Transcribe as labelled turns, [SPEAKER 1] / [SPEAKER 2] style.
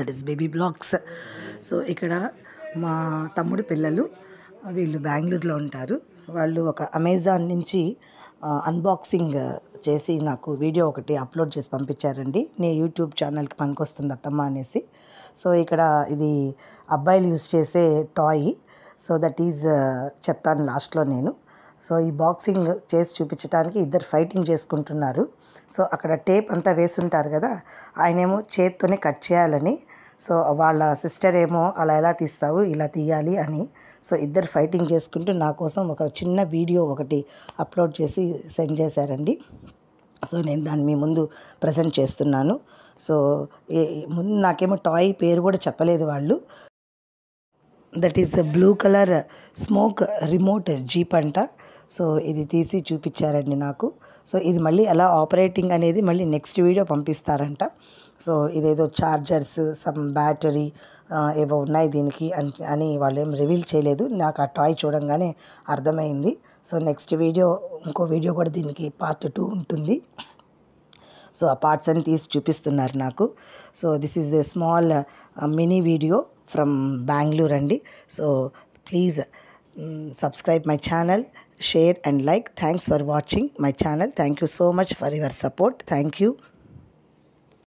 [SPEAKER 1] That is baby blogs. So ఇక్కడ మా తమ్ముడు పిల్లలు వీళ్ళు బెంగళూరులో ఉంటారు. వాళ్ళు ఒక అమెజాన్ నుంచి అన్బాక్సింగ్ చేసి నాకు వీడియో ఒకటి అప్లోడ్ చేసి పంపించారండి. నీ యూట్యూబ్ ఛానల్కి పనికొస్తుంది అత్తమ్మ అనేసి. సో ఇక్కడ ఇది అబ్బాయిలు యూస్ చేసే టాయ్. సో దట్ ఈజ్ చెప్తాను లాస్ట్లో నేను. సో ఈ బాక్సింగ్ చేసి చూపించడానికి ఇద్దరు ఫైటింగ్ చేసుకుంటున్నారు. సో అక్కడ టేప్ అంతా వేసుంటారు కదా, ఆయనేమో చేత్తోనే కట్ చేయాలని, సో వాళ్ళ సిస్టర్ ఏమో అలా ఎలా తీస్తావు, ఇలా తీయాలి అని. సో ఇద్దరు ఫైటింగ్ చేసుకుంటూ నా కోసం ఒక చిన్న వీడియో ఒకటి అప్లోడ్ చేసి సెండ్ చేశారండి. సో నేను దాన్ని మీ ముందు ప్రజెంట్ చేస్తున్నాను. సో ముందు నాకేమో టాయ్ పేరు కూడా చెప్పలేదు వాళ్ళు. That is blue colour smoke remote jeep అంట. సో ఇది తీసి చూపించారండి నాకు. సో ఇది మళ్ళీ ఎలా ఆపరేటింగ్ అనేది మళ్ళీ నెక్స్ట్ వీడియో పంపిస్తారంట. సో ఇదేదో ఛార్జర్స్, సమ్ బ్యాటరీ ఏవో ఉన్నాయి దీనికి అని వాళ్ళు ఏం రివీల్ చేయలేదు. నాకు ఆ టాయ్ చూడంగానే అర్థమైంది. సో నెక్స్ట్ వీడియో, ఇంకో వీడియో కూడా దీనికి పార్ట్ 2 ఉంటుంది. సో ఆ పార్ట్స్ అన్ని తీసి చూపిస్తున్నారు నాకు. So this is a small mini video from Bengaluru అండి. So please subscribe my channel, share and like. Thanks for watching my channel. Thank you so much for your support. Thank you.